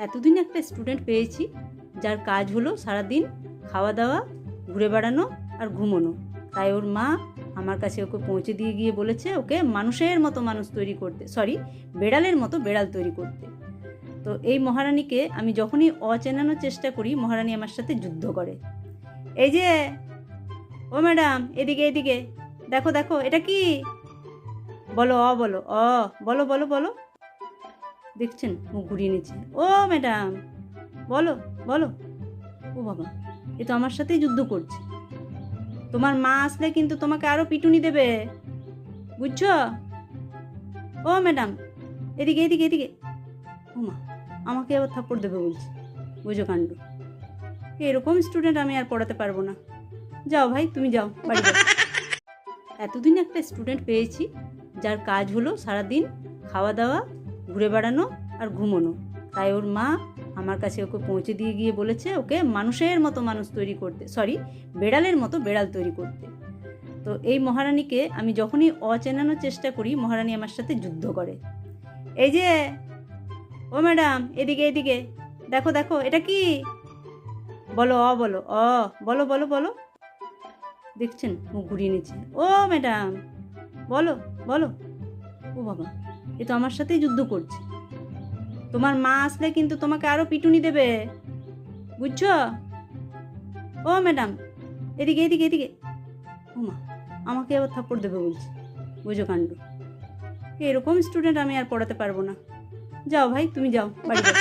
এতদিন একটা স্টুডেন্ট পেয়েছি যার কাজ হলো সারাদিন খাওয়া দাওয়া, ঘুরে বেড়ানো আর ঘুমোনো। তাই ওর মা আমার কাছে ওকে পৌঁছে দিয়ে গিয়ে বলেছে ওকে মানুষের মতো মানুষ তৈরি করতে, বেড়ালের মতো বেড়াল তৈরি করতে। তো এই মহারানীকে আমি যখনই অচেনানোর চেষ্টা করি, মহারানী আমার সাথে যুদ্ধ করে। এই যে, ও ম্যাডাম, এদিকে এদিকে, দেখো দেখো, এটা কি? বলো, বলো, বলো বলো বলো। দেখছেন, মুখ ঘুরিয়ে নিচ্ছে। ও ম্যাডাম, বলো বলো। ও বাবা, এ তো আমার সাথেই যুদ্ধ করছে। তোমার মা আসলে কিন্তু তোমাকে আরো পিটুনি দেবে, বুঝছো? ও ম্যাডাম, এদিকে এদিকে এদিকে। ও মা, আমাকে আবার থাপ্পড় দেবে বলছে। বুঝো কাণ্ড। এরকম স্টুডেন্ট আমি আর পড়াতে পারবো না। যাও ভাই, তুমি যাও, বাড়ি যাও। এতদিন একটা স্টুডেন্ট পেয়েছি যার কাজ হলো সারাদিন খাওয়া দাওয়া, ঘুরে বেড়ানো আর ঘুমোনো। তাই ওর মা আমার কাছে ওকে পৌঁছে দিয়ে গিয়ে বলেছে ওকে মানুষের মতো মানুষ তৈরি করতে, বেড়ালের মতো বেড়াল তৈরি করতে। তো এই মহারানীকে আমি যখনই অচেনানোর চেষ্টা করি, মহারানী আমার সাথে যুদ্ধ করে। এই যে, ও ম্যাডাম, এদিকে এদিকে, দেখো দেখো, এটা কি? বলো, বলো, বলো বলো বলো। দেখছেন, মুখ ঘুরিয়ে নিচ্ছে। ও ম্যাডাম, বলো বলো। ও বাবা, এ তো আমার সাথেই যুদ্ধ করছে। তোমার মা আসলে কিন্তু তোমাকে আরো পিটুনি দেবে, বুঝছো? ও ম্যাডাম, এদিকে এদিকে এদিকে। ও মা, আমাকে আবার থাপ্পড় দেবে বলছে। বুঝো কাণ্ড। এরকম স্টুডেন্ট আমি আর পড়াতে পারবো না। যাও ভাই, তুমি যাও, বাড়ি যাও।